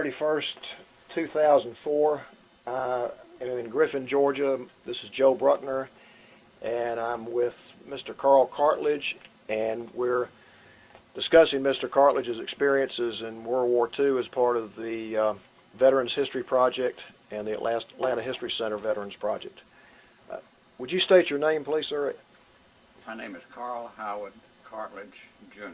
31st, 2004. I'm in Griffin, Georgia. This is Joe Bruckner, and I'm with Mr. Cartledge, and we're discussing Mr. Cartledge's experiences in World War II as part of the Veterans History Project and the Atlanta History Center Veterans Project. Would you state your name, please, sir? My name is Carl Howard Cartledge, Jr.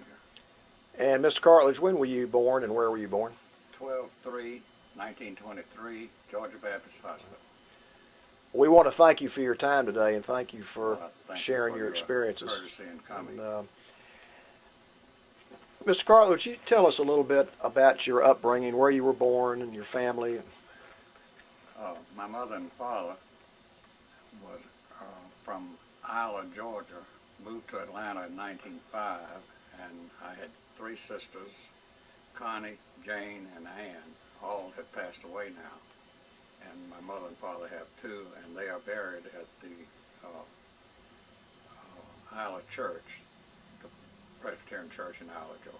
And Mr. Cartledge, when were you born and where were you born? 12/3/1923, Georgia Baptist Hospital. We want to thank you for your time today and thank you for sharing your experiences. Courtesy in coming. Mr. Cartledge, would you tell us a little bit about your upbringing, where you were born and your family? My mother and father was from Isla, Georgia, moved to Atlanta in 1905, and I had three sisters, Connie, Jane, and Ann. All have passed away now. And my mother and father have two, and they are buried at the Isla Church, the Presbyterian Church in Isla, Georgia.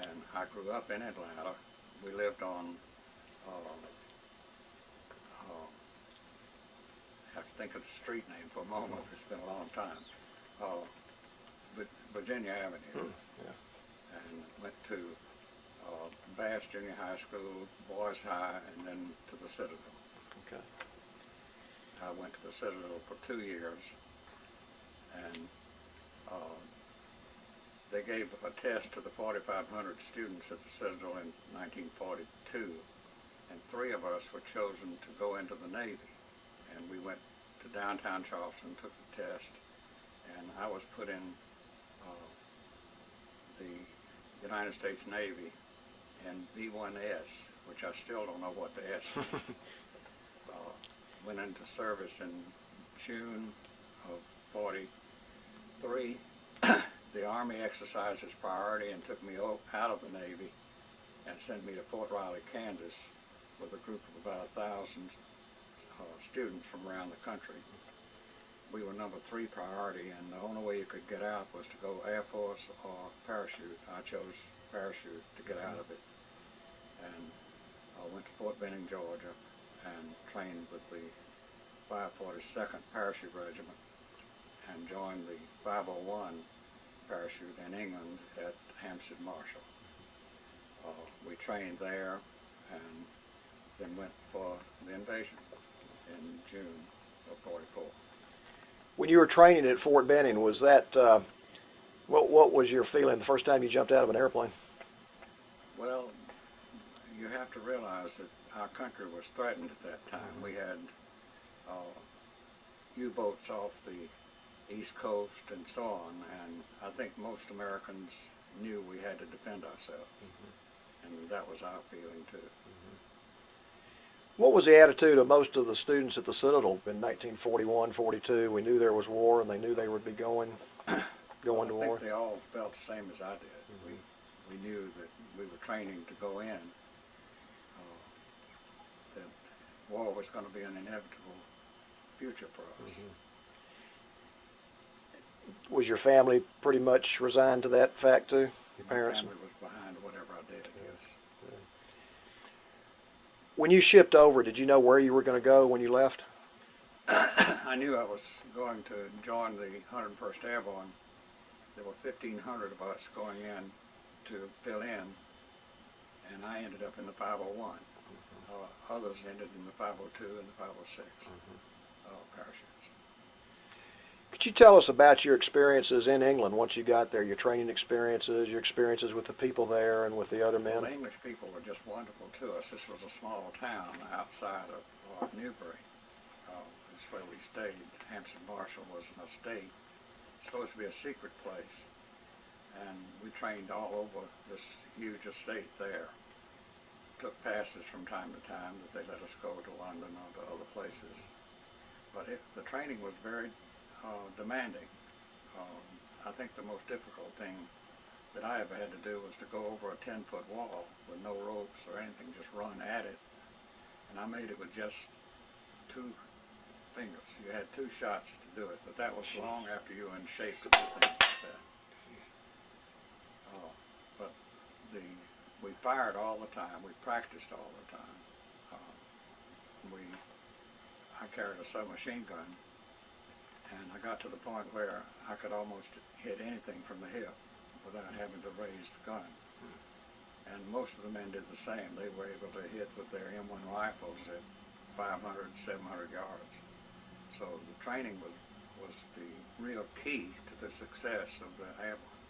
And I grew up in Atlanta. We lived on, I have to think of the street name for a moment, it's been a long time, Virginia Avenue. And went to Bass Junior High School, Boys High, and then to the Citadel. Okay. I went to the Citadel for 2 years, and they gave a test to the 4,500 students at the Citadel in 1942, and 3 of us were chosen to go into the Navy. And we went to downtown Charleston, took the test, and I was put in the United States Navy and B1S, which I still don't know what the S means. Went into service in June of '43. The Army exercised its priority and took me out of the Navy and sent me to Fort Riley, Kansas, with a group of about 1,000 students from around the country. We were number 3 priority, and the only way you could get out was to go Air Force or parachute. I chose parachute to get out of it. And I went to Fort Benning, Georgia, and trained with the 542nd Parachute Regiment and joined the 501 Parachute in England at Hampstead Marshall. We trained there and then went for the invasion in June of '44. When you were training at Fort Benning, was that, what was your feeling the first time you jumped out of an airplane? Well, you have to realize that our country was threatened at that time. We had U-boats off the East Coast and so on, and I think most Americans knew we had to defend ourselves, and that was our feeling too. What was the attitude of most of the students at the Citadel in 1941, 42? We knew there was war, and they knew they would be going to war. I think they all felt the same as I did. We knew that we were training to go in, that war was going to be an inevitable future for us. Was your family pretty much resigned to that fact too? Your parents? My family was behind whatever I did, yes. When you shipped over, did you know where you were going to go when you left? I knew I was going to join the 101st Airborne. There were 1,500 of us going in to fill in, and I ended up in the 501. Others ended in the 502 and the 506 parachutes. Could you tell us about your experiences in England once you got there, your training experiences, your experiences with the people there and with the other men? Well, the English people were just wonderful to us. This was a small town outside of Newbury. That's where we stayed. Hampstead Marshall was an estate. It's supposed to be a secret place. And we trained all over this huge estate there. Took passes from time to time that they let us go to London or to other places. But the training was very demanding. I think the most difficult thing that I ever had to do was to go over a 10-foot wall with no ropes or anything, just run at it. And I made it with just 2 fingers. You had 2 shots to do it, but that was long after you were in shape to do things like that. But we fired all the time. We practiced all the time. I carried a submachine gun, and I got to the point where I could almost hit anything from the hip without having to raise the gun. And most of the men did the same. They were able to hit with their M1 rifles at 500, 700 yards. So the training was the real key to the success of the airborne.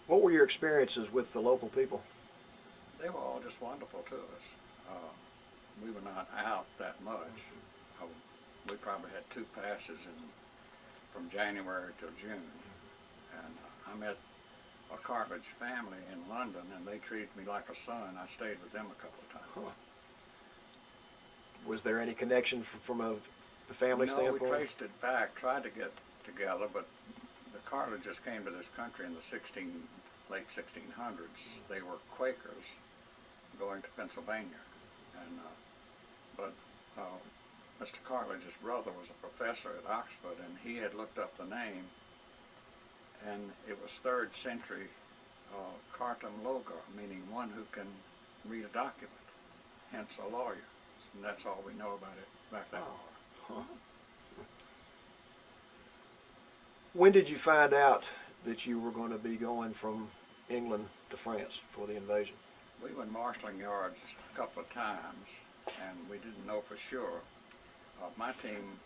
What were your experiences with the local people? They were all just wonderful to us. We were not out that much. We probably had 2 passes from January till June. And I met a Cartledge family in London, and they treated me like a son. I stayed with them a couple of times. Huh. Was there any connection from a family standpoint? No, we traced it back, tried to get together, but the Cartledges came to this country in the late 1600s. They were Quakers going to Pennsylvania. And Mr. Cartledge's brother was a professor at Oxford, and he had looked up the name, and it was 3rd century Cartum Loga, meaning one who can read a document, hence a lawyer. And that's all we know about it back then. Huh. When did you find out that you were going to be going from England to France for the invasion? We were in marshalling yards a couple of times, and we didn't know for sure. My team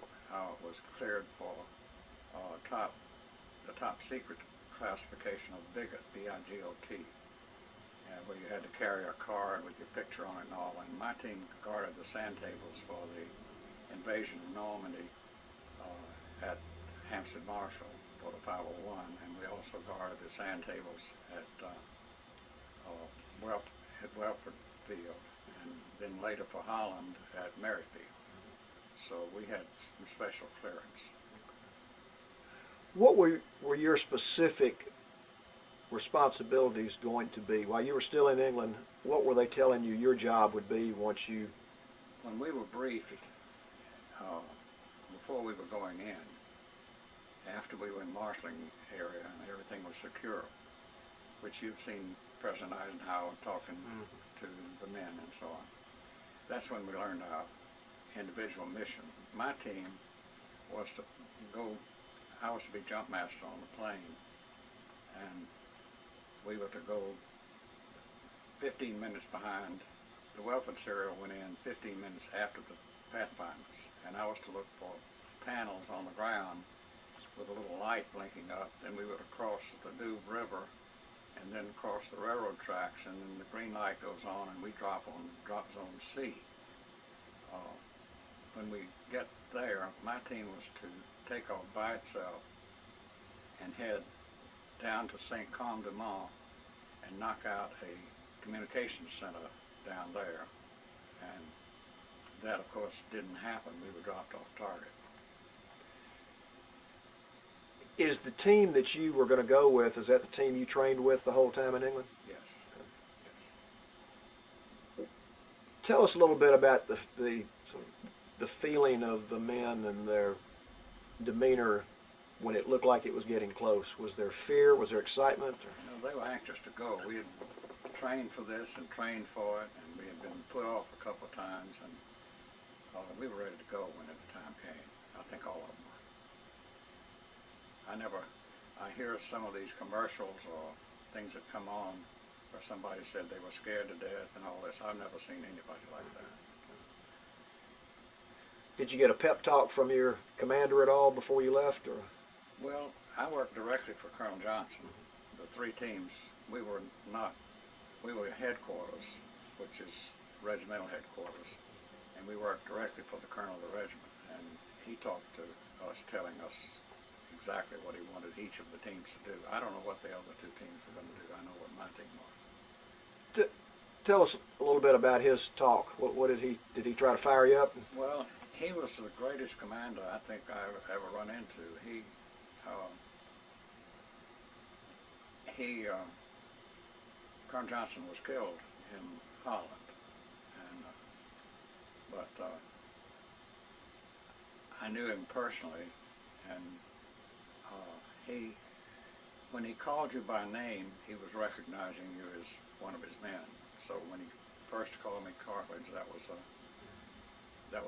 was cleared for the top secret classification of bigot, B-I-G-O-T, where you had to carry a card with your picture on it and all. And my team guarded the sand tables for the invasion of Normandy at Hampstead Marshall for the 501, and we also guarded the sand tables at Welford Field, and then later for Holland at Merrifield. So we had some special clearance. What were your specific responsibilities going to be? While you were still in England, what were they telling you your job would be once you... When we were briefed, before we were going in, after we were in marshalling area and everything was secure, which you've seen President Eisenhower talking to the men and so on, that's when we learned our individual mission. My team was to go, I was to be jumpmaster on the plane, and we were to go 15 minutes behind. The Welford serial went in 15 minutes after the Pathfinders, and I was to look for panels on the ground with a little light blinking up. Then we were to cross the Douve River and then cross the railroad tracks, and then the green light goes on and we drop on drop zone C. When we get there, my team was to take off by itself and head down to St. Côme-du-Mont and knock out a communications center down there. And that, of course, didn't happen. We were dropped off target. Is the team that you were going to go with, is that the team you trained with the whole time in England? Yes. Yes. Tell us a little bit about the feeling of the men and their demeanor when it looked like it was getting close. Was there fear? Was there excitement? No, they were anxious to go. We had trained for this and trained for it, and we had been put off a couple of times, and we were ready to go when the time came. I think all of them were. I hear some of these commercials or things that come on where somebody said they were scared to death and all this. I've never seen anybody like that. Did you get a pep talk from your commander at all before you left? Or? Well, I worked directly for Colonel Johnson. The 3 teams, we were headquarters, which is regimental headquarters, and we worked directly for the colonel of the regiment, and he talked to us, telling us exactly what he wanted each of the teams to do. I don't know what the other 2 teams were going to do. I know what my team was. Tell us a little bit about his talk. What did he try to fire you up? Well, he was the greatest commander I think I've ever run into. Colonel Johnson was killed in Holland, but I knew him personally, and when he called you by name, he was recognizing you as one of his men. So when he first called me Cartledge, that was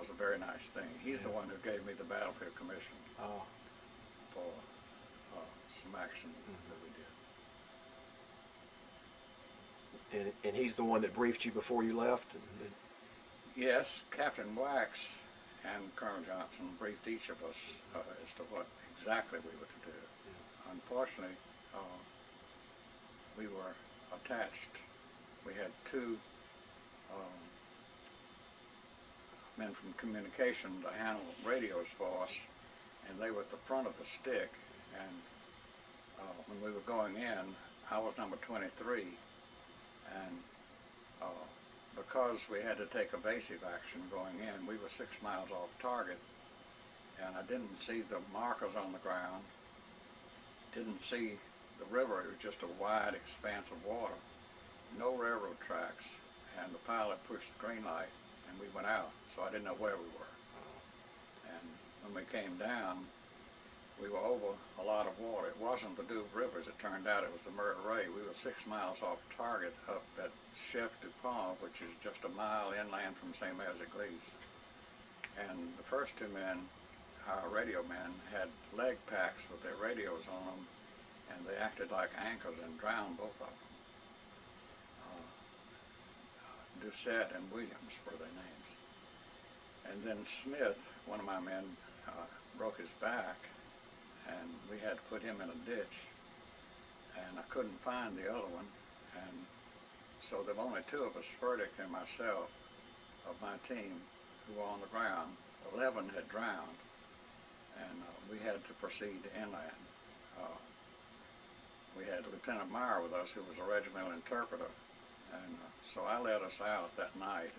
a very nice thing. He's the one who gave me the battlefield commission for some action that we did. And he's the one that briefed you before you left? Yes, Captain Wax and Colonel Johnson briefed each of us as to what exactly we were to do. Unfortunately, we were attached. We had two men from communication to handle radios for us, and they were at the front of the stick. And when we were going in, I was number 23, and because we had to take evasive action going in, we were 6 miles off target, and I didn't see the markers on the ground, didn't see the river. It was just a wide expanse of water, no railroad tracks, and the pilot pushed the green light, and we went out, so I didn't know where we were. And when we came down, we were over a lot of water. It wasn't the Douve Rivers, it turned out, it was the Murder Ray. We were 6 miles off target up at Chef du Pont, which is just a mile inland from St. Mary's-Église. And the first two men, our radio men, had leg packs with their radios on them, and they acted like anchors and drowned both of them. Doucette and Williams were their names. And then Smith, one of my men, broke his back, and we had to put him in a ditch, and I couldn't find the other one, and so there were only two of us, Furtick and myself, of my team, who were on the ground. 11 had drowned, and we had to proceed inland. We had Lieutenant Meyer with us, who was a regimental interpreter, and so I led us out that night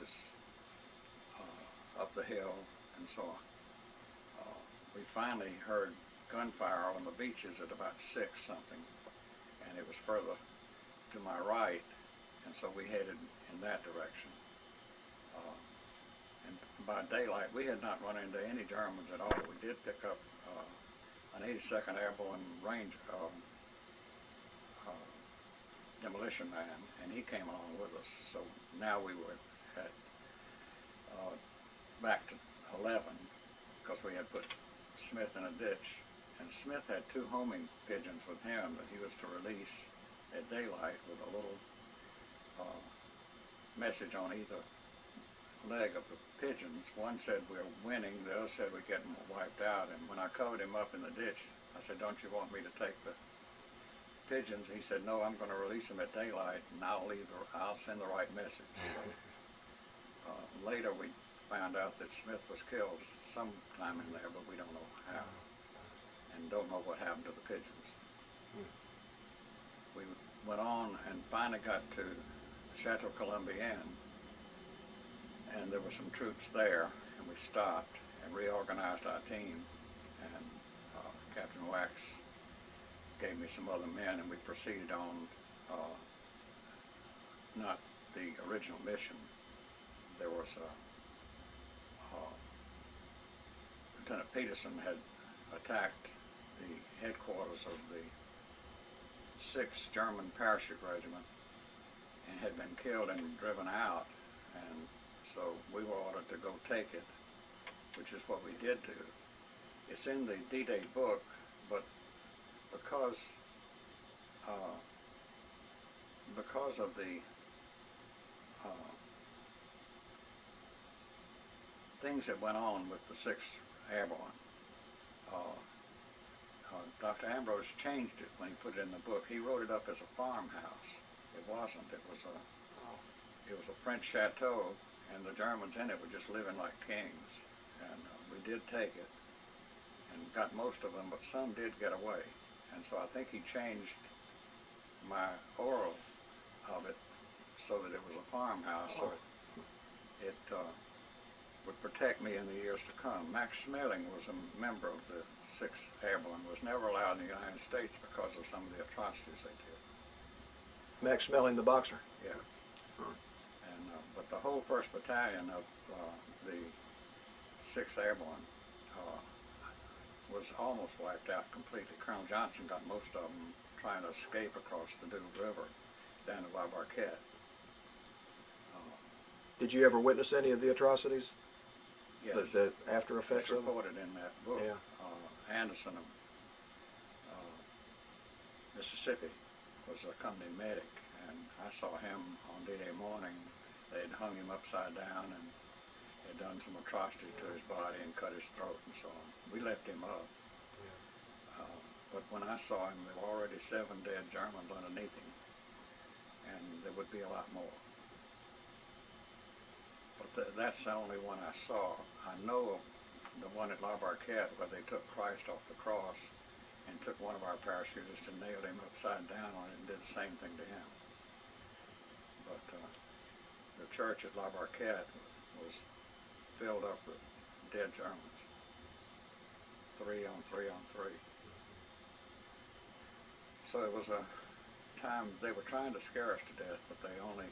up the hill and so on. We finally heard gunfire on the beaches at about 6 something, and it was further to my right, and so we headed in that direction. And by daylight, we had not run into any Germans at all. We did pick up an 82nd Airborne Ranger, Demolition Man, and he came along with us. So now we were at back to 11, because we had put Smith in a ditch, and Smith had 2 homing pigeons with him that he was to release at daylight with a little message on either leg of the pigeons. One said we're winning, the other said we're getting wiped out, and when I covered him up in the ditch, I said, don't you want me to take the pigeons? He said, no, I'm going to release them at daylight, and I'll send the right message. So, later we found out that Smith was killed sometime in there, but we don't know how, and don't know what happened to the pigeons. We went on and finally got to Chateau Colombienne, and there were some troops there, and we stopped and reorganized our team, and Captain Wax gave me some other men, and we proceeded on not the original mission. There was Lieutenant Peterson had attacked the headquarters of the 6th German Parachute Regiment and had been killed and driven out, and so we were ordered to go take it, which is what we did do. It's in the D-Day book, but because of the things that went on with the 6th Airborne, Dr. Ambrose changed it when he put it in the book. He wrote it up as a farmhouse. It wasn't. It was a French chateau, and the Germans in it were just living like kings. And we did take it and got most of them, but some did get away. And so I think he changed my oral of it so that it was a farmhouse, so it would protect me in the years to come. Max Schmeling was a member of the 6th Airborne, was never allowed in the United States because of some of the atrocities they did. Max Schmeling, the boxer? Yeah. And but the whole 1st Battalion of the 6th Airborne was almost wiped out completely. Colonel Johnson got most of them trying to escape across the Douve River down to La Barquette. Did you ever witness any of the atrocities? Yes, The after effects it's of them? reported in that book. Yeah. Anderson of Mississippi was a company medic, and I saw him on D-Day morning. They had hung him upside down and had done some atrocity to his body and cut his throat and so on. We left him up. But when I saw him, there were already 7 dead Germans underneath him, and there would be a lot more. But that's the only one I saw. I know the one at La Barquette where they took Christ off the cross and took one of our parachutists and nailed him upside down on it and did the same thing to him. But the church at La Barquette was filled up with dead Germans. 3 on 3 on 3. So it was a time they were trying to scare us to death, but they only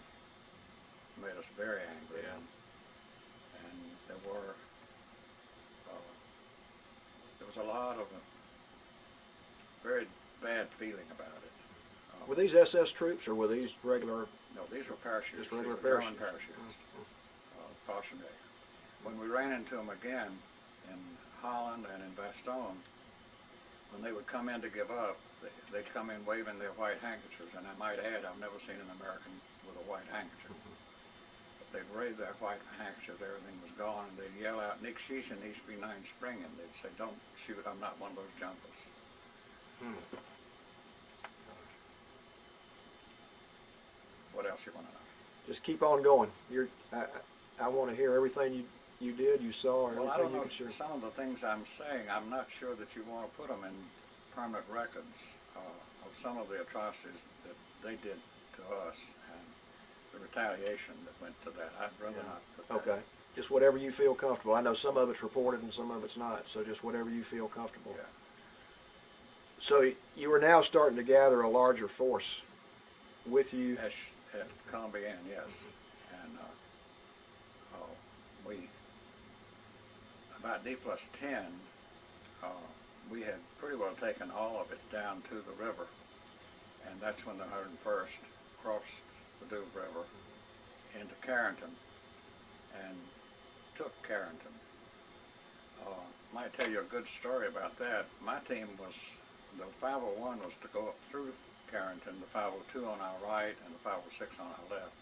made us very angry. Yeah. And there was a lot of very bad feeling about it. Were these SS troops or were these regular? No, these were parachutists. Just regular These were German parachutists. parachutists. When we ran into them again in Holland and in Bastogne, when they would come in to give up, they'd come in waving their white handkerchiefs, and I might add, I've never seen an American with a white handkerchief. But they'd raise their white handkerchiefs, everything was gone, and they'd yell out, "Nick schießen, ich bin ein Springen." They'd say, "Don't shoot, I'm not one of those jumpers." What else you want to know? Just keep on going. I want to hear everything you did, you saw, or Well, I everything don't you know, could share. some of the things I'm saying, I'm not sure that you want to put them in permanent records of some of the atrocities that they did to us and the retaliation that went to that. I'd rather not put that. Okay. Just whatever you feel comfortable. I know some of it's reported and some of it's not, so just whatever you feel comfortable. Yeah. So you are now starting to gather a larger force with you. At Columbian, yes. And about D+10, we had pretty well taken all of it down to the river. And that's when the 101st crossed the Douve River into Carrington and took Carrington. Might tell you a good story about that. My team was, the 501 was to go up through Carrington, the 502 on our right and the 506 on our left.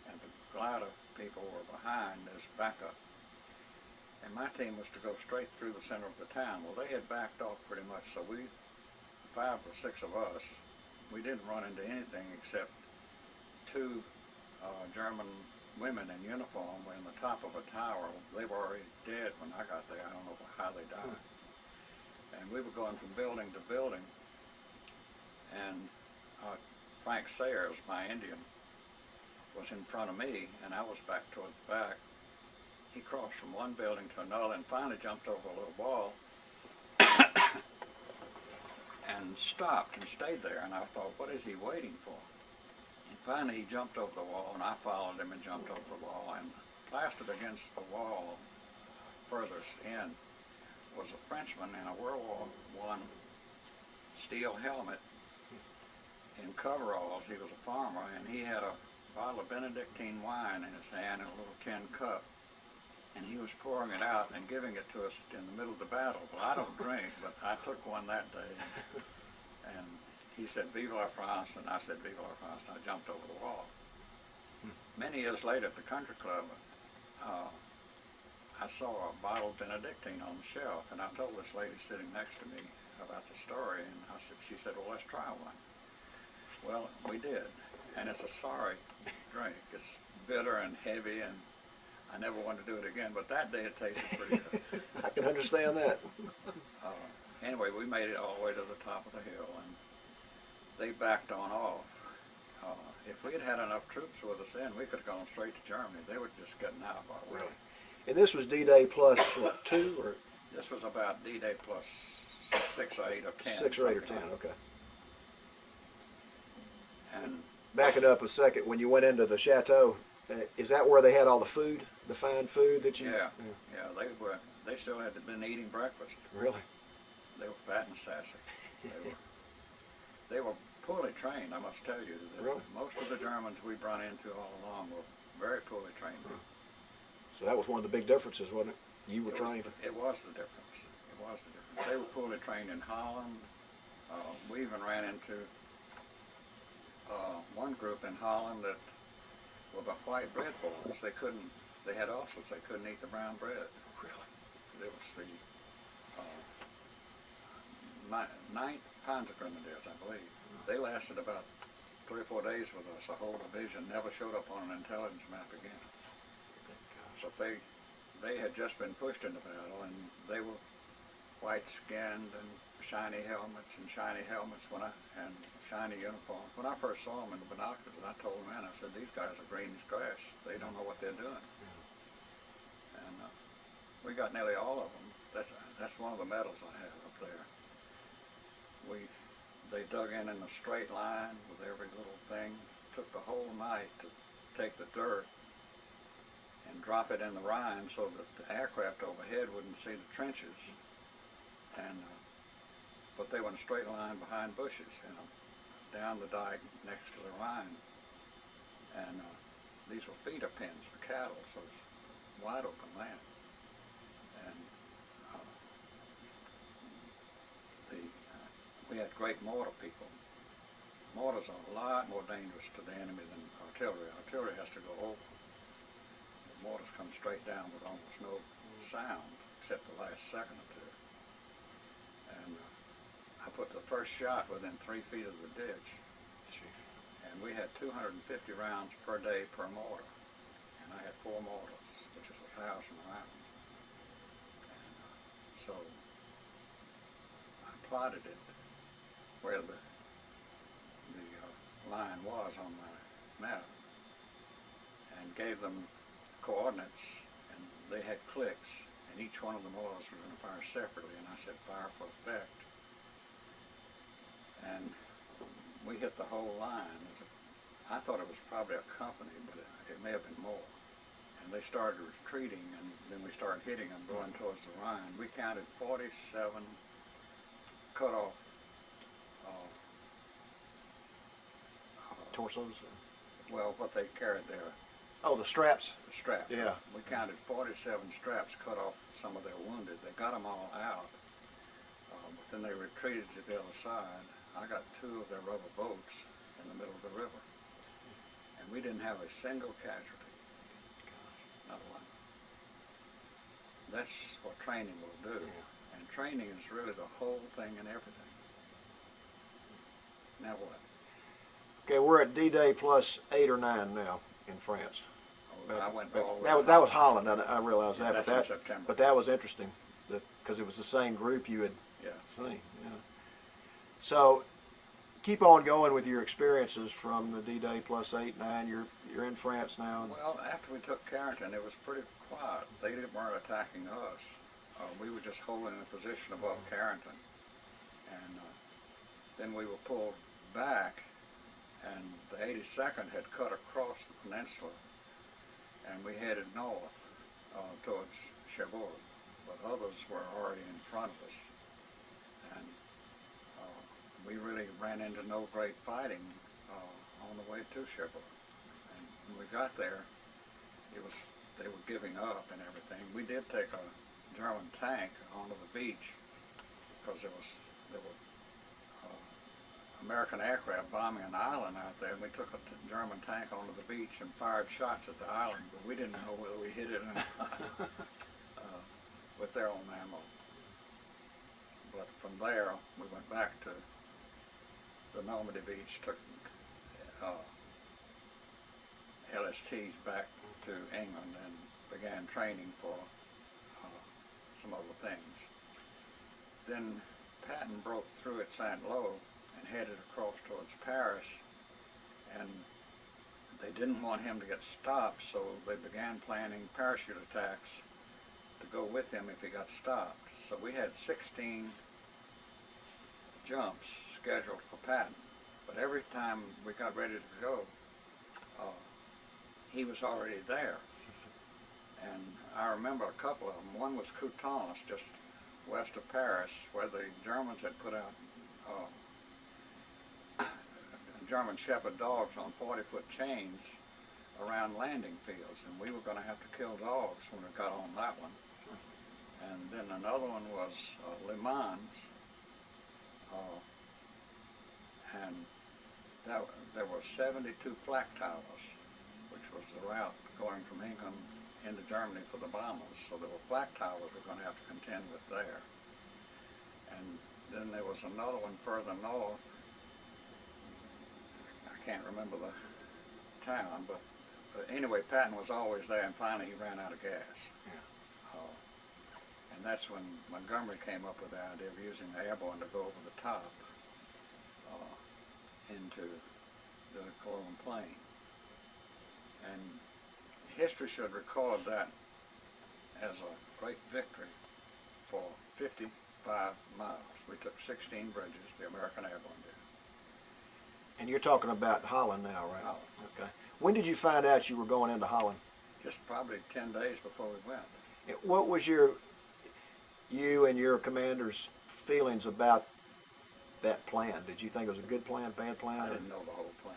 And the glider people were behind as backup. And my team was to go straight through the center of the town. Well, they had backed off pretty much, so the 5 or 6 of us, we didn't run into anything except 2 German women in uniform were in the top of a tower. They were already dead when I got there. I don't know how they died. And we were going from building to building, and Frank Sayers, my Indian, was in front of me, and I was back towards the back. He crossed from one building to another and finally jumped over a little wall and stopped and stayed there. And I thought, what is he waiting for? And finally he jumped over the wall, and I followed him and jumped over the wall. And plastered against the wall furthest in was a Frenchman in a World War I steel helmet in coveralls. He was a farmer, and he had a bottle of Benedictine wine in his hand in a little tin cup. And he was pouring it out and giving it to us in the middle of the battle. Well, I don't drink, but I took one that day. And he said, "Vive la France," and I said, "Vive la France," and I jumped over the wall. Many years later at the country club, I saw a bottle of Benedictine on the shelf, and I told this lady sitting next to me about the story, and she said, "Well, let's try one." Well, we did, and it's a sorry drink. It's bitter and heavy, and I never wanted to do it again, but that day it tasted pretty good. I can understand that. Anyway, we made it all the way to the top of the hill, and they backed on off. If we had had enough troops with us then, we could have gone straight to Germany. They were just getting out of our way. Really? And this was D-Day plus what, 2 or This was about D-Day plus 6 or 8 or 10. 6 or 8 or 10? something like Okay. that. And Back it up a second. When you went into the chateau, is that where they had all the food, the fine food that you? yeah, they still had been eating breakfast. Really? They were fat and sassy. They were poorly trained, I must tell you. That Really? most of the Germans we've run into all along were very poorly trained. So that was one of the big differences, wasn't it? You were trained. It was the difference. It was the difference. They were poorly trained in Holland. We even ran into one group in Holland that were the white bread boys. They had ulcers. They couldn't eat the brown bread. Really? It was the 9th Panzergrenadiers, I believe. They lasted about 3 or 4 days with us. A whole division never showed up on an intelligence map again. But they had just been pushed into battle, and they were white-skinned and shiny helmets and shiny uniforms. When I first saw them in the binoculars, I told the man, I said, these guys are green as grass. They don't know what they're doing. And we got nearly all of them. That's one of the medals I have up there. They dug in a straight line with every little thing. Took the whole night to take the dirt and drop it in the Rhine so that the aircraft overhead wouldn't see the trenches. And but they were in a straight line behind bushes, down the dike next to the Rhine. And these were feeder pens for cattle, so it's wide open land. And we had great mortar people. Mortars are a lot more dangerous to the enemy than artillery. Artillery has to go over. The mortars come straight down with almost no sound, except the last second or two. And I put the first shot within 3 feet of the ditch. And we had 250 rounds per day per mortar. And I had 4 mortars, which is 1,000 rounds. And so I plotted it where the line was on my map and gave them coordinates, and they had clicks, and each one of the mortars were going to fire separately, and I said fire for effect. And we hit the whole line. I thought it was probably a company, but it may have been more. And they started retreating, and then we started hitting them going towards the Rhine. We counted 47 cut off Torsos? well, what they carried there. Oh, the straps? The straps. Yeah. We counted 47 straps cut off some of their wounded. They got them all out, but then they retreated to the other side. I got 2 of their rubber boats in the middle of the river, and we didn't have a single casualty. Not one. That's what training will do. Yeah. And training is really the whole thing and everything. Now what? Okay, we're at D-Day plus 8 or 9 now in France. Oh, I went all the way. That was Holland. I realized that. That's in September. But that was interesting, because it was the same group you had seen. Yeah. So keep on going with your experiences from the D-Day plus 8, 9. You're in France now. Well, after we took Carrington, it was pretty quiet. They weren't attacking us. We were just holding the position above Carrington, and then we were pulled back. And the 82nd had cut across the peninsula, and we headed north towards Cherbourg, but others were already in front of us. And we really ran into no great fighting on the way to Cherbourg. And when we got there, they were giving up and everything. We did take a German tank onto the beach because there were American aircraft bombing an island out there, and we took a German tank onto the beach and fired shots at the island, but we didn't know whether we hit it or not with their own ammo. But from there, we went back to the Normandy beach, took LSTs back to England, and began training for some other things. Then Patton broke through at St. Lo and headed across towards Paris, and they didn't want him to get stopped, so they began planning parachute attacks to go with him if he got stopped. So we had 16 jumps scheduled for Patton, but every time we got ready to go, he was already there. And I remember a couple of them. One was Coutances, just west of Paris, where the Germans had put out German Shepherd dogs on 40-foot chains around landing fields, and we were going to have to kill dogs when we got on that one. And then another one was Le Mans, and there were 72 flak towers, which was the route going from England into Germany for the bombers. So there were flak towers we're going to have to contend with there. And then there was another one further north. I can't remember the town, but anyway, Patton was always there, and finally he ran out of gas. Yeah. And that's when Montgomery came up with the idea of using the airborne to go over the top into the Cologne Plain. And history should record that as a great victory for 55 miles. We took 16 bridges, the American Airborne did. And you're talking about Holland now, right? Holland. Okay. When did you find out you were going into Holland? Just probably 10 days before we went. What was you and your commander's feelings about that plan? Did you think it was a good plan, bad plan? I didn't know the whole plan.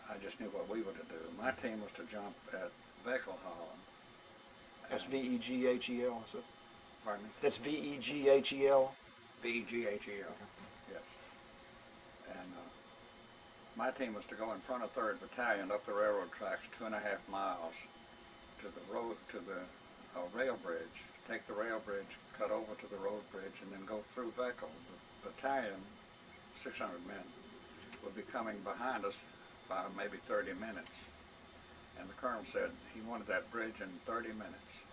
I just knew what we were to do. My team was to jump at Vechel, Holland. That's V-E-G-H-E-L, is it? Pardon me? That's V-E-G-H-E-L? V-E-G-H-E-L, yes. And my team was to go in front of 3rd Battalion up the railroad tracks 2.5 miles to the road, to the rail bridge, take the rail bridge, cut over to the road bridge, and then go through Vechel. The battalion, 600 men, would be coming behind us by maybe 30 minutes. And the colonel said he wanted that bridge in 30 minutes.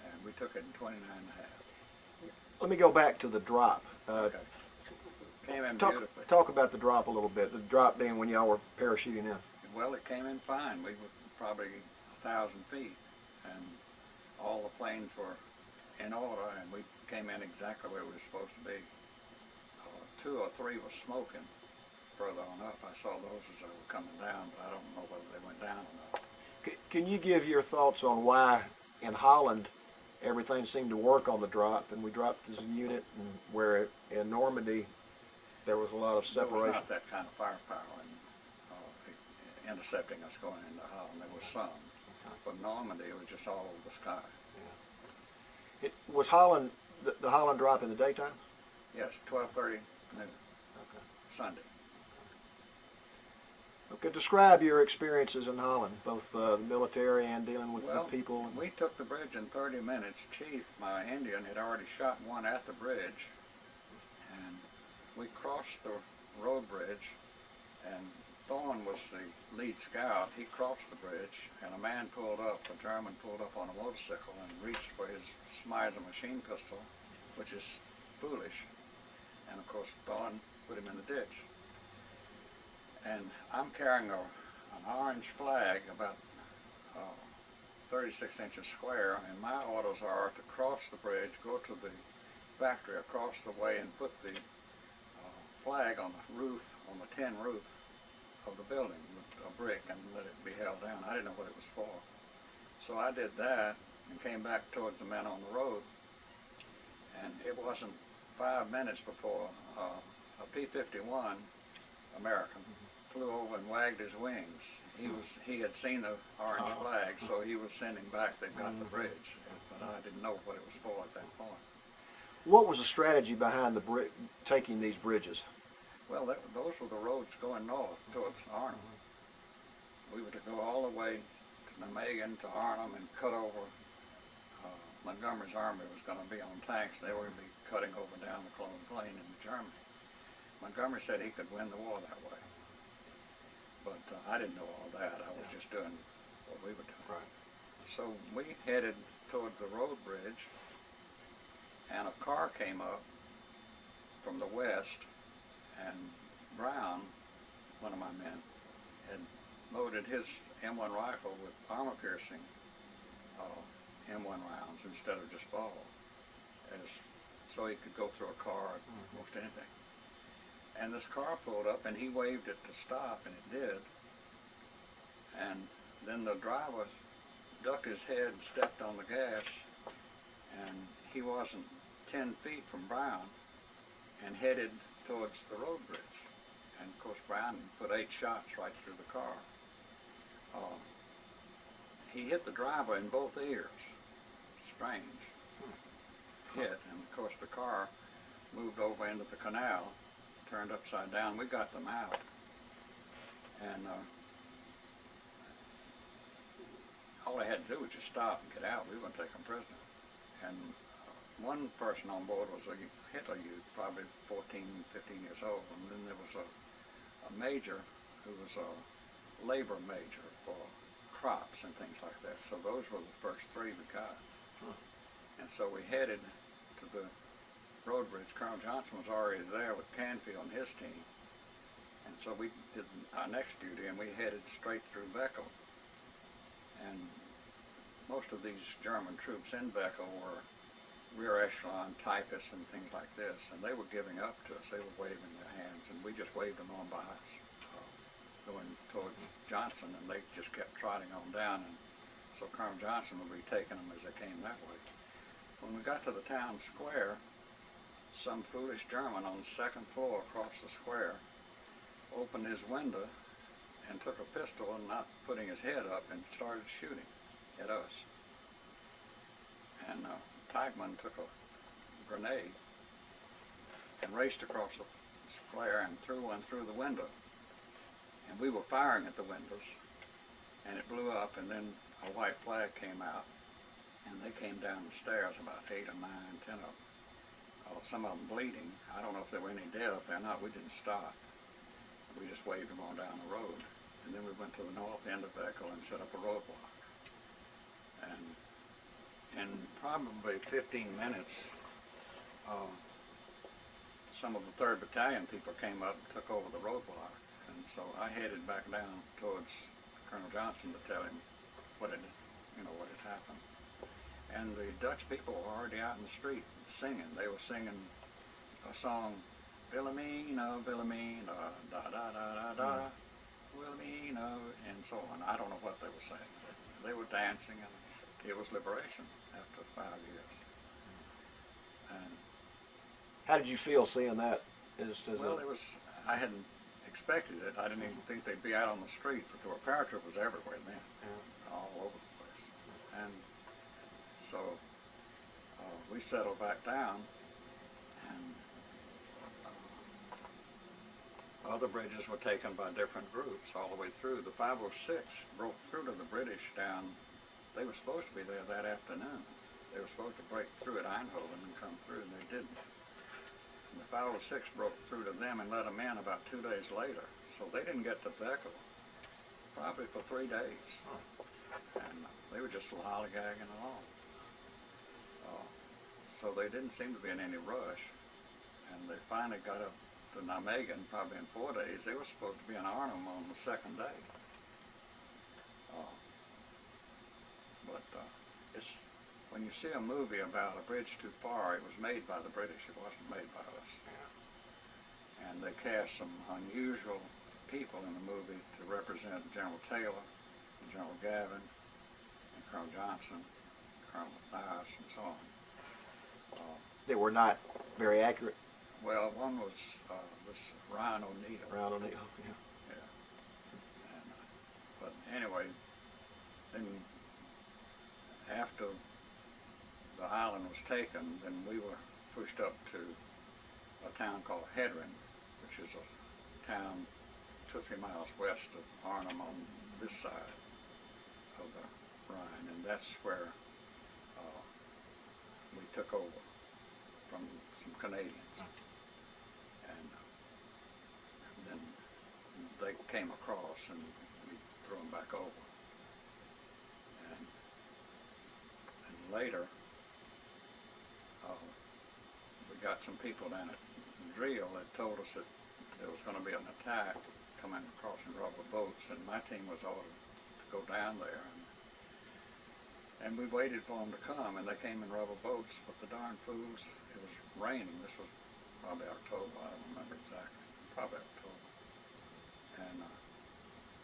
And we took it in 29 and a half. Let me go back to the drop. Okay. Came in beautifully. Talk about the drop a little bit. The drop being when y'all were parachuting in. Well, it came in fine. We were probably 1,000 feet, and all the planes were in order, and we came in exactly where we were supposed to be. 2 or 3 were smoking further on up. I saw those as they were coming down, but I don't know whether they went down or not. Can you give your thoughts on why in Holland everything seemed to work on the drop, and we dropped as a unit, and where in Normandy there was a lot of separation? There was not that kind of firepower in intercepting us going into Holland. There was some, but Normandy, it was just all over the sky. Yeah. Was Holland, the Holland drop in the daytime? Yes, 12:30 noon, Okay. Sunday. Okay, describe your experiences in Holland, both the military and dealing with Well, the people. we took the bridge in 30 minutes. Chief, my Indian, had already shot one at the bridge, and we crossed the road bridge, and Thorne was the lead scout. He crossed the bridge, and a man pulled up, a German pulled up on a motorcycle and reached for his Smyser machine pistol, which is foolish, and of course Thorne put him in the ditch. And I'm carrying an orange flag about 36 inches square, and my orders are to cross the bridge, go to the factory across the way, and put the flag on the roof, on the tin roof of the building with a brick, and let it be held down. I didn't know what it was for. So I did that and came back towards the men on the road, and it wasn't 5 minutes before a P-51 American flew over and wagged his wings. He had seen the orange flag, so he was sending back, they've got the bridge, but I didn't know what it was for at that point. What was the strategy behind taking these bridges? Well, those were the roads going north towards Arnhem. We were to go all the way to Nijmegen to Arnhem and cut over. Montgomery's army was going to be on tanks. They were going to be cutting over down the Cologne Plain into Germany. Montgomery said he could win the war that way. But I didn't know all that. I was just doing what we were doing. Right. So we headed toward the road bridge, and a car came up from the west, and Brown, one of my men, had loaded his M1 rifle with armor-piercing M1 rounds instead of just ball, so he could go through a car at most anything. And this car pulled up, and he waved it to stop, and it did. And then the driver ducked his head and stepped on the gas, and he wasn't 10 feet from Brown and headed towards the road bridge. And of course Brown put 8 shots right through the car. He hit the driver in both ears. Strange hit, and of course the car moved over into the canal, turned upside down. We got them out, and all they had to do was just stop and get out. We wouldn't take them prisoner. And one person on board was a Hitler youth, probably 14, 15 years old, and then there was a major who was a labor major for crops and things like that. So those were the first 3 we got. And so we headed to the road bridge. Colonel Johnson was already there with Canfield and his team. And so we did our next duty, and we headed straight through Beckel. And most of these German troops in Beckel were rear echelon typists and things like this, and they were giving up to us. They were waving their hands, and we just waved them on by us, going towards Johnson, and they just kept trotting on down, and so Colonel Johnson would be taking them as they came that way. When we got to the town square, some foolish German on the 2nd floor across the square opened his window and took a pistol and not putting his head up and started shooting at us. And Teichmann took a grenade and raced across the square and threw one through the window. And we were firing at the windows, and it blew up, and then a white flag came out, and they came down the stairs, about 8 or 9, 10 of them. Some of them bleeding. I don't know if there were any dead up there or not. We didn't stop. We just waved them on down the road. And then we went to the north end of Beckel and set up a roadblock. And in probably 15 minutes, some of the 3rd Battalion people came up and took over the roadblock. And so I headed back down towards Colonel Johnson to tell him what had happened. And the Dutch people were already out in the street singing. They were singing a song, Wilhelmina, Wilhelmina, da-da-da-da-da, Wilhelmina, and so on. I don't know what they were saying. They were dancing, and it was liberation after 5 years. And How did you feel seeing that? well, I hadn't expected it. I didn't even think they'd be out on the street, but there were paratroopers everywhere then, all over the place. And so we settled back down, and other bridges were taken by different groups all the way through. The 506 broke through to the British down. They were supposed to be there that afternoon. They were supposed to break through at Eindhoven and come through, and they didn't. And the 506 broke through to them and let them in about 2 days later. So they didn't get to Beckel probably for 3 days. And they were just lollygagging along. So they didn't seem to be in any rush. And they finally got up to Nijmegen probably in 4 days. They were supposed to be in Arnhem on the 2nd day. It's when you see a movie about a bridge too far, it was made by the British. It wasn't made by us. And they cast some unusual people in the movie to represent General Taylor, and General Gavin, and Colonel Johnson, Colonel Mathias, and so on. They were not very accurate. Well, one was this Ryan O'Neal. Ryan O'Neal, yeah. And, but anyway, then after the island was taken, then we were pushed up to a town called Hedren, which is a town 2 or 3 miles west of Arnhem on this side of the Rhine, and that's where we took over from some Canadians. And then they came across and we threw them back over. And later, we got some people down at Driel that told us that there was going to be an attack coming across in rubber boats, and my team was ordered to go down there. And we waited for them to come, and they came in rubber boats, but the darn fools, it was raining. This was probably October, I don't remember exactly, probably October. And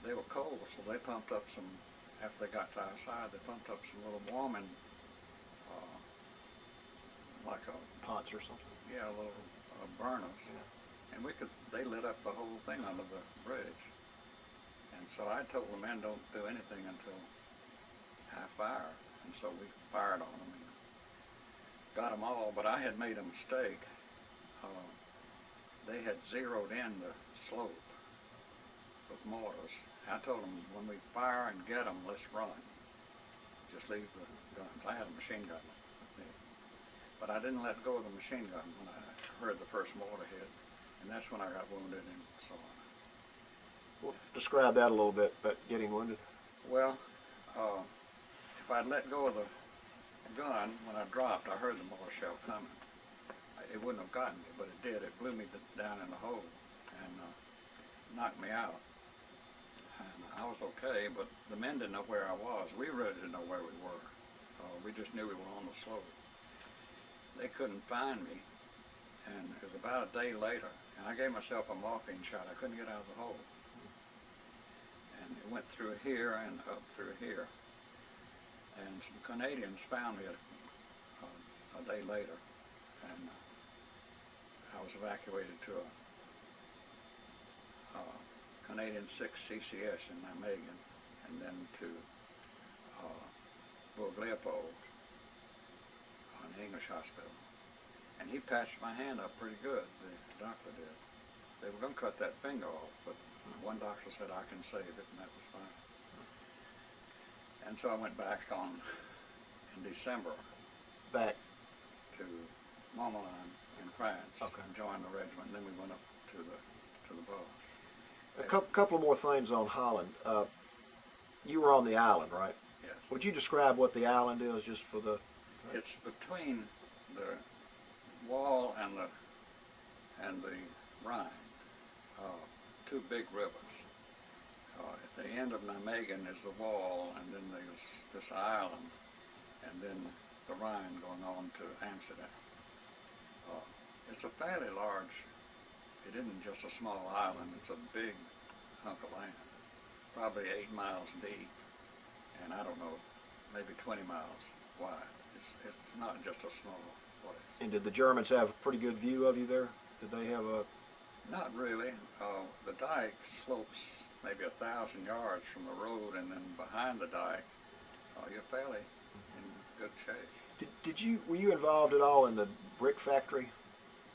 they were cold, so they pumped up some, after they got to our side, they pumped up some little warming, like a Pots or something. little burners. Yeah. and they lit up the whole thing under the bridge. And so I told the men, don't do anything until I fire. And so we fired on them and got them all, but I had made a mistake. They had zeroed in the slope with mortars. I told them, when we fire and get them, let's run. Just leave the guns. I had a machine gun with me. But I didn't let go of the machine gun when I heard the first mortar hit, and that's when I got wounded and so on. Well, describe that a little bit, but getting wounded. Well, if I'd let go of the gun when I dropped, I heard the mortar shell coming. It wouldn't have gotten me, but it did. It blew me down in the hole and knocked me out. And I was okay, but the men didn't know where I was. We really didn't know where we were. We just knew we were on the slope. They couldn't find me, and it was about a day later, and I gave myself a morphine shot. I couldn't get out of the hole. And it went through here and up through here. And some Canadians found me a day later, and I was evacuated to a Canadian 6 CCS in Nijmegen, and then to Burg Leopold, an English hospital. And he patched my hand up pretty good, the doctor did. They were going to cut that finger off, but one doctor said, I can save it, and that was fine. And so I went back in December. Back to Montmoulin in France, okay. and joined the regiment. And then we went up to the bar. A couple more things on Holland. You were on the island, right? Yes. Would you describe what the island is, just for the? It's between the Wall and the Rhine, two big rivers. At the end of Nijmegen is the Wall, and then there's this island, and then the Rhine going on to Amsterdam. It's a fairly large, it isn't just a small island, it's a big hunk of land, probably 8 miles deep, and I don't know, maybe 20 miles wide. It's not just a small place. And did the Germans have a pretty good view of you there? Did they have a? Not really. The dike slopes maybe 1,000 yards from the road, and then behind the dike, you're fairly in good shape. Were you involved at all in the brick factory?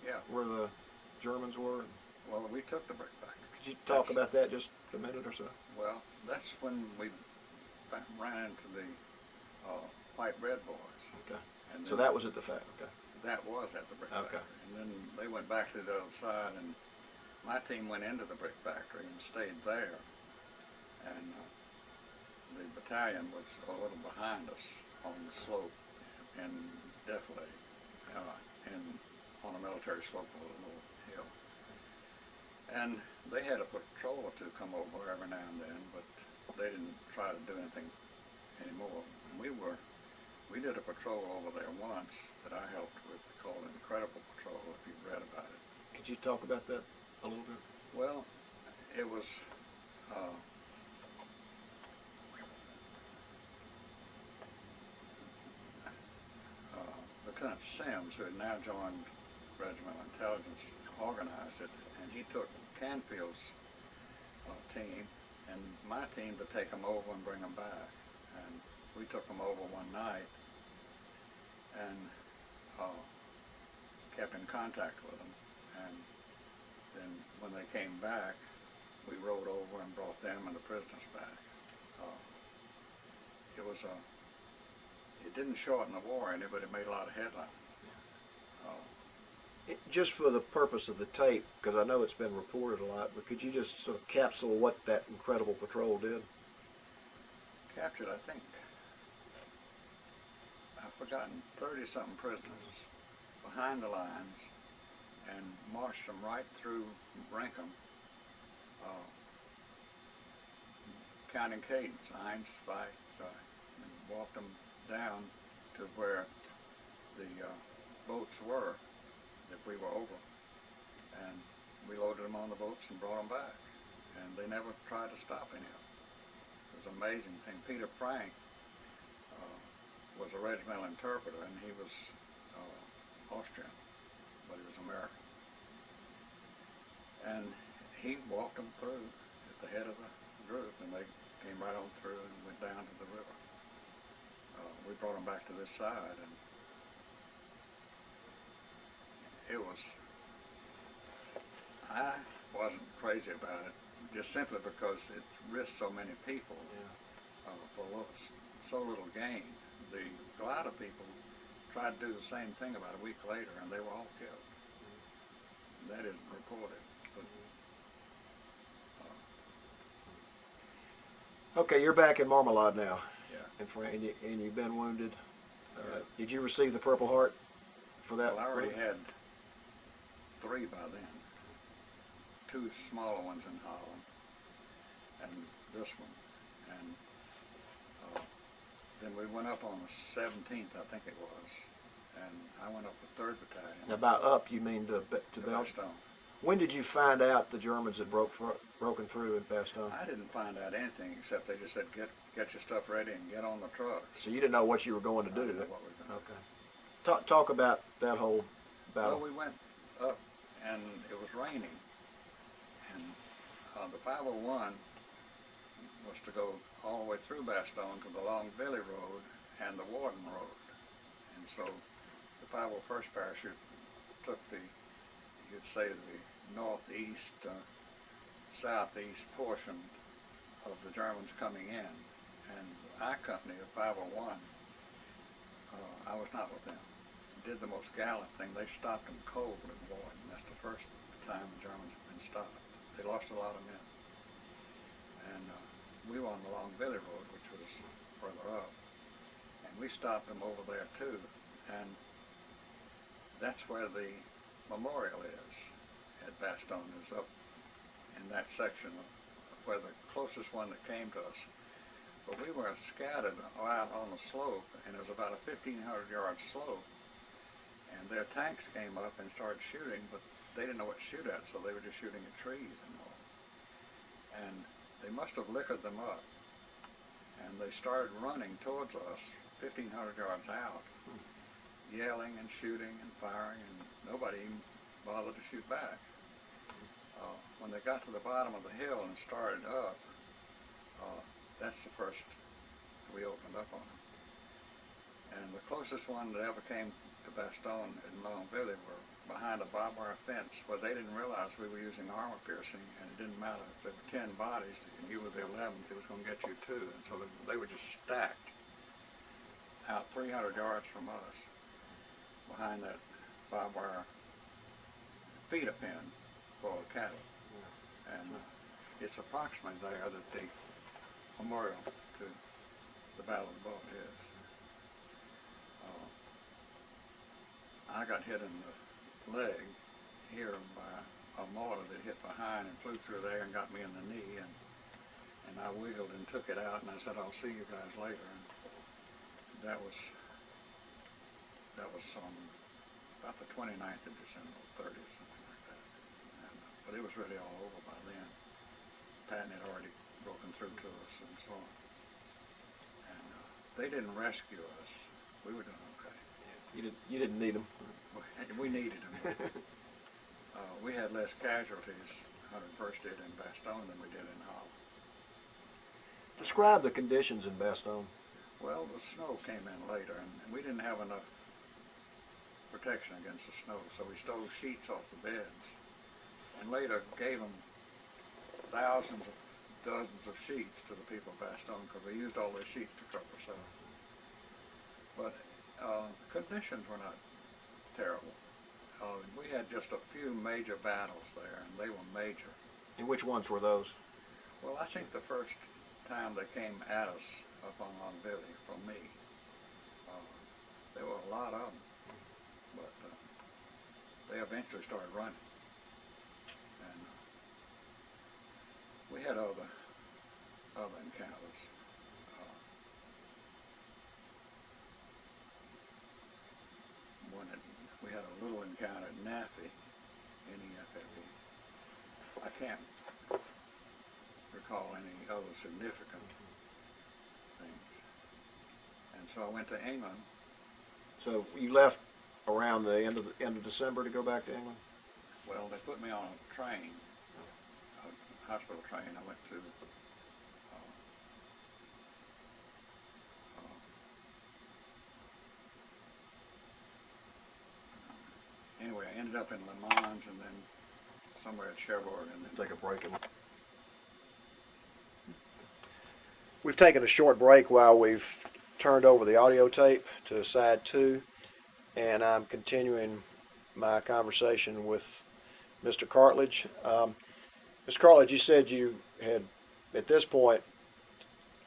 Yeah. Where the Germans were? Well, we took the brick factory. Could you talk about that just a minute or so? Well, that's when we ran into the white bread boys. Okay. And So that was at the factory. Okay. That was at the brick Okay. factory. And then they went back to the other side, and my team went into the brick factory and stayed there. And the battalion was a little behind us on the slope and defilade, and on a military slope on a little hill. And they had a patrol or two come over every now and then, but they didn't try to do anything anymore. We did a patrol over there once that I helped with, called an Incredible Patrol, if you've read about it. Could you talk about that a little bit? Well, it was Lieutenant Sims, who had now joined Regimental Intelligence, organized it, and he took Canfield's team and my team to take them over and bring them back. And we took them over one night and kept in contact with them. And then when they came back, we rode over and brought them and the prisoners back. It didn't shorten the war any, but it made a lot of headlines. Just for the purpose of the tape, because I know it's been reported a lot, but could you just sort of capsule what that incredible patrol did? Captured, I think, I've forgotten, 30-something prisoners behind the lines and marched them right through Brinkham, counting cadence, 1, 2, 3, and walked them down to where the boats were that we were over, and we loaded them on the boats and brought them back, and they never tried to stop any of them. It was an amazing thing. Peter Frank was a regimental interpreter, and he was Austrian, but he was American. And he walked them through at the head of the group, and they came right on through and went down to the river. We brought them back to this side, and it was, I wasn't crazy about it, just simply because it risked so many people for so little gain. The glider people tried to do the same thing about a week later, and they were all killed. That isn't reported. But, Okay, you're back in Marmalade now. yeah. And you've been wounded. Yeah. Did you receive the Purple Heart for that? Well, I already had 3 by then. 2 smaller ones in Holland, and this one. And then we went up on the 17th, I think it was, and I went up with 3rd Battalion. Now, by up, you mean to Bastogne. When did you find out the Germans had broken through in Bastogne? I didn't find out anything except they just said, get your stuff ready and get on the trucks. So you didn't know what you were going to do? I didn't know what we were going to do. Okay. Talk about that whole battle. Well, we went up, and it was raining, and the 501 was to go all the way through Bastogne to the Long Billy Road and the Warden Road. And so the 501st Parachute took the, you'd say, the northeast, southeast portion of the Germans coming in. And our company of 501, I was not with them, did the most gallant thing. They stopped them cold in Warden. That's the first time the Germans have been stopped. They lost a lot of men. And we were on the Long Billy Road, which was further up. And we stopped them over there too. And that's where the memorial is at Bastogne, is up in that section of where the closest one that came to us. But we were scattered out on the slope, and it was about a 1,500-yard slope. And their tanks came up and started shooting, but they didn't know what to shoot at, so they were just shooting at trees and all. And they must have liquored them up. And they started running towards us, 1,500 yards out, yelling and shooting and firing, and nobody even bothered to shoot back. When they got to the bottom of the hill and started up, that's the first we opened up on them. And the closest one that ever came to Bastogne in Long Billy were behind a barbed wire fence, where they didn't realize we were using armor piercing, and it didn't matter if there were 10 bodies, and you were the 11th, it was going to get you too. And so they were just stacked out 300 yards from us behind that barbed wire feeder pen for the cattle. And it's approximately there that the memorial to the Battle of the Bulge is. I got hit in the leg here by a mortar that hit behind and flew through there and got me in the knee, and I wiggled and took it out, and I said, I'll see you guys later. And that was on about the 29th of December, 30th, something like that. And, but it was really all over by then. Patton had already broken through to us and so on. And they didn't rescue us. We were doing okay. You didn't need them. We needed them. We had less casualties, 101st did in Bastogne than we did in Holland. Describe the conditions in Bastogne. Well, the snow came in later, and we didn't have enough protection against the snow, so we stole sheets off the beds, and later gave them thousands of dozens of sheets to the people of Bastogne, because we used all their sheets to cover ourselves. But conditions were not terrible. We had just a few major battles there, and they were major. And which ones were those? Well, I think the first time they came at us up on Long Billy from me, there were a lot of them, but they eventually started running. And we had other encounters. We had a little encounter at NAFE, N-E-F-F-E. I can't recall any other significant things. And so I went to England. So you left around the end of December to go back to England? Well, they put me on a train hospital train. I went to anyway, I ended up in Le Mans and then somewhere at Cherbourg and then Take a break. We've taken a short break while we've turned over the audio tape to side 2, and I'm continuing my conversation with Mr. Cartledge. Mr. Cartledge, you said you had, at this point,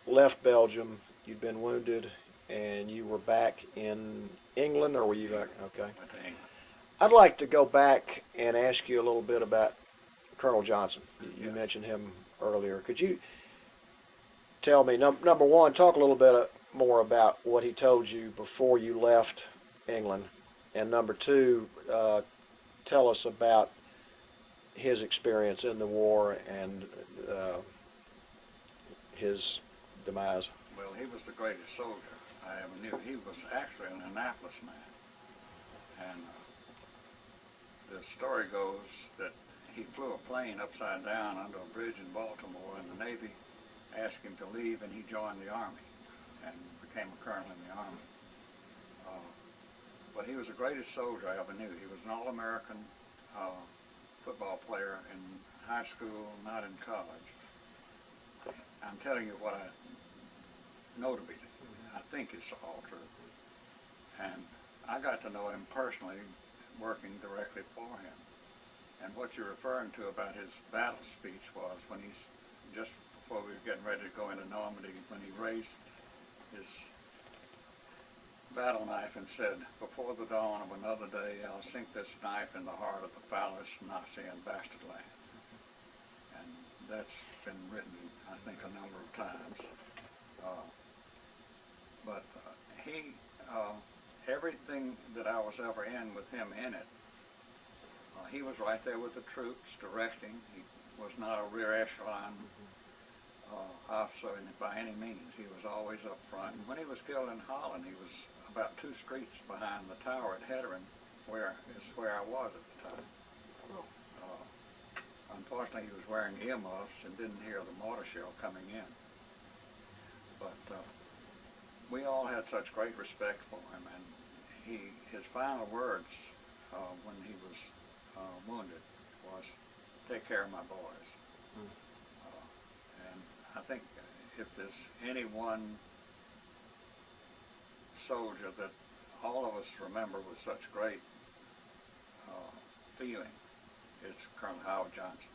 left Belgium, you'd been wounded, and you were back in England, or were you back? Okay. went to England. I'd like to go back and ask you a little bit about Colonel Johnson. You Yes. mentioned him earlier. Could you tell me, number one, talk a little bit more about what he told you before you left England, and number two, tell us about his experience in the war and his demise. Well, he was the greatest soldier I ever knew. He was actually an Annapolis man. And the story goes that he flew a plane upside down under a bridge in Baltimore, and the Navy asked him to leave, and he joined the Army and became a colonel in the Army. But he was the greatest soldier I ever knew. He was an All-American football player in high school, not in college. I'm telling you what I know to be, I think it's all true. And I got to know him personally, working directly for him. And what you're referring to about his battle speech was when he's, just before we were getting ready to go into Normandy, when he raised his battle knife and said, "Before the dawn of another day, I'll sink this knife in the heart of the foulest Nazi and bastard land." And that's been written, I think, a number of times. But he, everything that I was ever in with him in it, he was right there with the troops directing. He was not a rear echelon officer by any means. He was always up front. And when he was killed in Holland, he was about 2 streets behind the tower at Hetterin, where I was at the time. Unfortunately, he was wearing earmuffs and didn't hear the mortar shell coming in. But we all had such great respect for him, and his final words when he was wounded was, "Take care of my boys." And I think if there's any one soldier that all of us remember with such great feeling, it's Colonel Howard Johnson.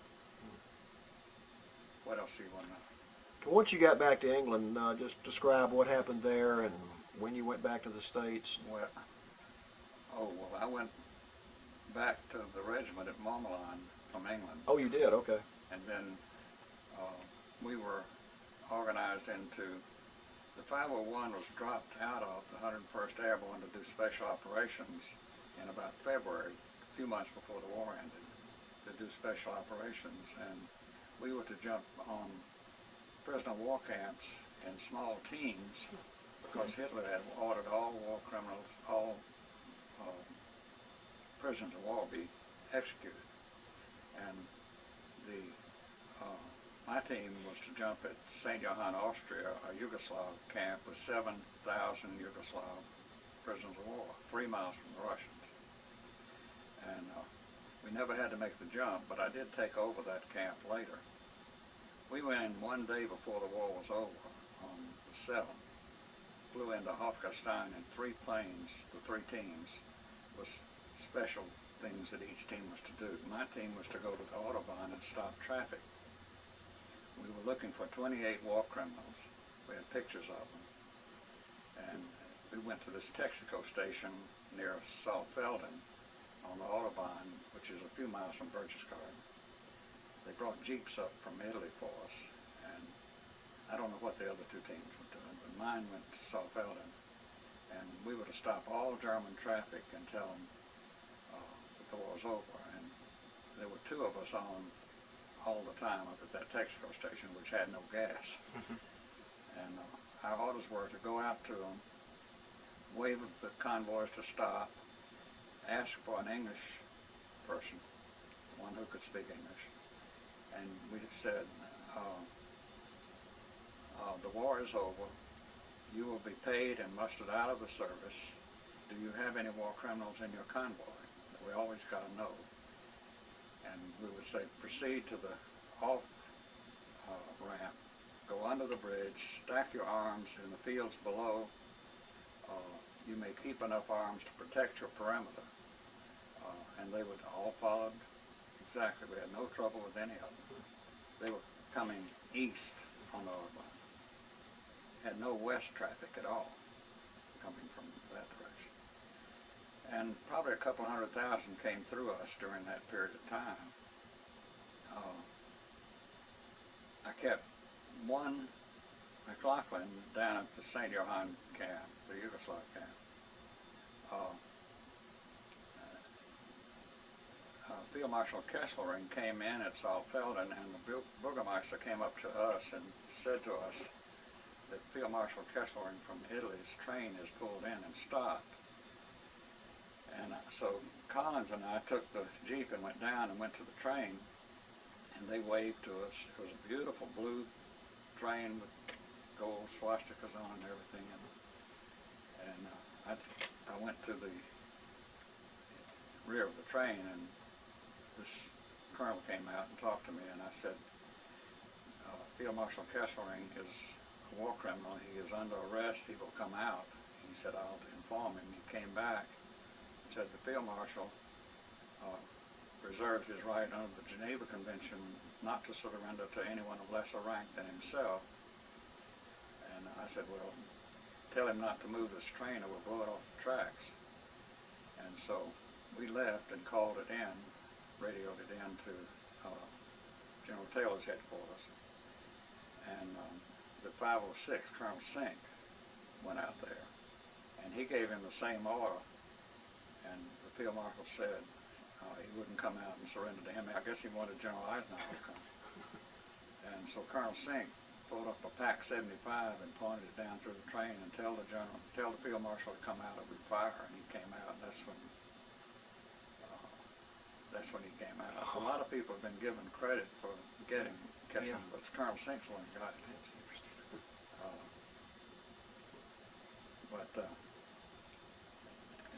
What else do you want to know? Once you got back to England, just describe what happened there and when you went back to the States. Well, I went back to the regiment at Montmelon from England. Oh, you did? Okay. And then we were organized into, the 501 was dropped out of the 101st Airborne to do special operations in about February, a few months before the war ended, to do special operations. And we were to jump on prisoner of war camps in small teams because Hitler had ordered all war criminals, all prisoners of war be executed. And my team was to jump at St. Johann, Austria, a Yugoslav camp with 7,000 Yugoslav prisoners of war, 3 miles from the Russians. And we never had to make the jump, but I did take over that camp later. We went in one day before the war was over, on the 7th, flew into Hofgastein in 3 planes, the 3 teams, with special things that each team was to do. My team was to go to the Autobahn and stop traffic. We were looking for 28 war criminals. We had pictures of them. And we went to this Texaco station near Saalfelden on the Autobahn, which is a few miles from Berchtesgaden. They brought jeeps up from Italy for us, and I don't know what the other 2 teams were doing, but mine went to Saalfelden, and we were to stop all German traffic and tell them that the war was over. And there were 2 of us on all the time up at that Texaco station, which had no gas. And our orders were to go out to them, wave at the convoys to stop, ask for an English person, one who could speak English, and we said, the war is over. You will be paid and mustered out of the service. Do you have any war criminals in your convoy? We always got to know. And we would say, proceed to the off ramp, go under the bridge, stack your arms in the fields below. You may keep enough arms to protect your perimeter. And they would all follow exactly. We had no trouble with any of them. They were coming east on the had no west traffic at all coming from that direction. And probably a couple 100,000 came through us during that period of time. I kept one McLaughlin down at the St. Johann camp, the Yugoslav camp. Field Marshal Kesselring came in at Saalfelden, and the Burgermeister came up to us and said to us that Field Marshal Kesselring from Italy's train is pulled in and stopped. And so Collins and I took the Jeep and went down and went to the train, and they waved to us. It was a beautiful blue train with gold swastikas on and everything. And I went to the rear of the train, and this colonel came out and talked to me, and I said, Field Marshal Kesselring is a war criminal. He is under arrest. He will come out. He said, I'll inform him. He came back and said, the Field Marshal reserves his right under the Geneva Convention not to surrender to anyone of lesser rank than himself. And I said, well, tell him not to move this train or we'll blow it off the tracks. And so we left and called it in, radioed it in to General Taylor's headquarters. And the 506, Colonel Sink, went out there. And he gave him the same order. And the Field Marshal said he wouldn't come out and surrender to him. I guess he wanted General Eisenhower to come. And so Colonel Sink pulled up a Pac 75 and pointed it down through the train and tell the Field Marshal to come out or we'd fire. And he came out, and that's when he came out. A lot of people have been given credit for getting Kesselring, but it's Colonel Sink's one who got it. That's interesting.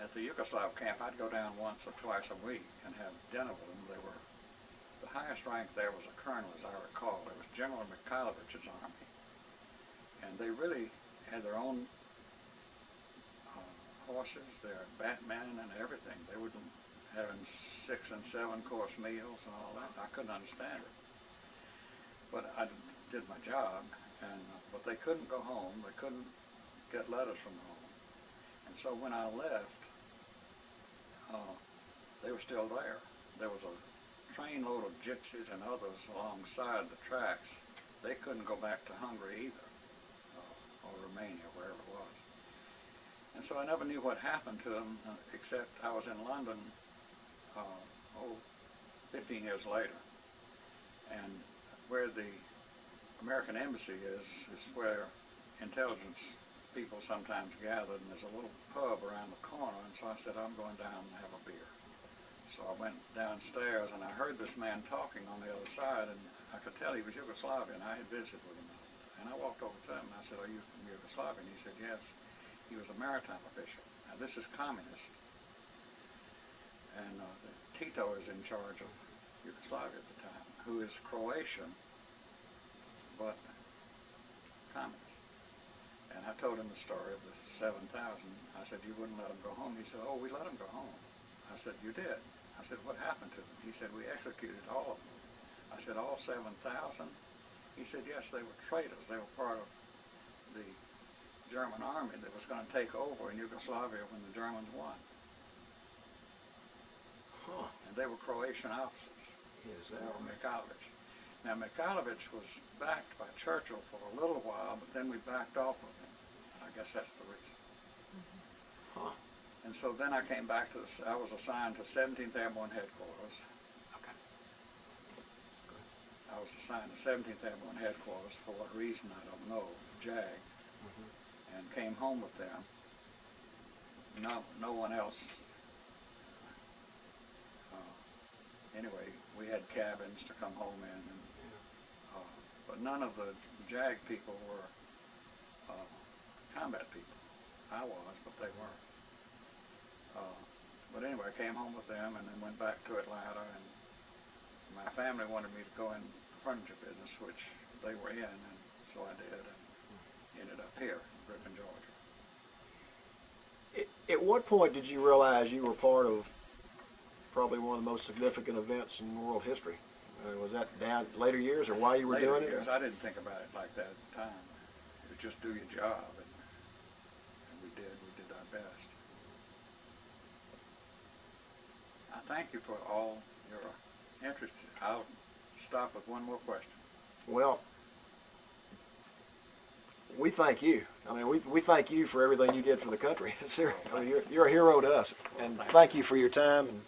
At the Yugoslav camp, I'd go down once or twice a week and have dinner with them. The highest rank there was a colonel, as I recall. It was General Mikhailovich's army. And they really had their own horses, their batmen and everything. They would having 6 and 7 course meals and all that. I couldn't understand it. But I did my job, but they couldn't go home. They couldn't get letters from home. And so when I left, they were still there. There was a trainload of gypsies and others alongside the tracks. They couldn't go back to Hungary either, or Romania, wherever it was. And so I never knew what happened to them, except I was in London 15 years later. And where the American embassy is where intelligence people sometimes gathered, and there's a little pub around the corner, and so I said, I'm going down and have a beer. So I went downstairs, and I heard this man talking on the other side, and I could tell he was Yugoslavian. I had visited with him. And I walked over to him, and I said, are you from Yugoslavia? And he said, yes. He was a maritime official. Now, this is communist. And Tito is in charge of Yugoslavia at the time, who is Croatian, but communist. And I told him the story of the 7,000. I said, you wouldn't let them go home? He said, oh, we let them go home. I said, you did? I said, what happened to them? He said, we executed all of them. I said, all 7,000? He said, yes, they were traitors. They were part of the German army that was going to take over in Yugoslavia when the Germans won. Huh. And they were Croatian officers. Is They that were right? Mikhailovich. Now, Mikhailovich was backed by Churchill for a little while, but then we backed off of him. I guess that's the reason. Huh. And so then I came back to I was assigned to 17th Airborne Headquarters. Okay. Good. I was assigned to 17th Airborne Headquarters for what reason I don't know, JAG, and came home with them. No one else. Anyway, we had cabins to come home in, and but none of the JAG people were combat people. I was, but they weren't. But anyway, I came home with them and then went back to Atlanta, and my family wanted me to go in the furniture business, which they were in, and so I did, and ended up here in Griffin, Georgia. At what point did you realize you were part of probably one of the most significant events in world history? Was that down later years, or while you were doing Years, it? I didn't think about it like that at the time. It was just do your job, and we did our best. I thank you for all your interest. I'll stop with one more question. Well, we thank you. I mean, we thank you for everything you did for the country. I mean, you're a hero to us, and thank you for your time and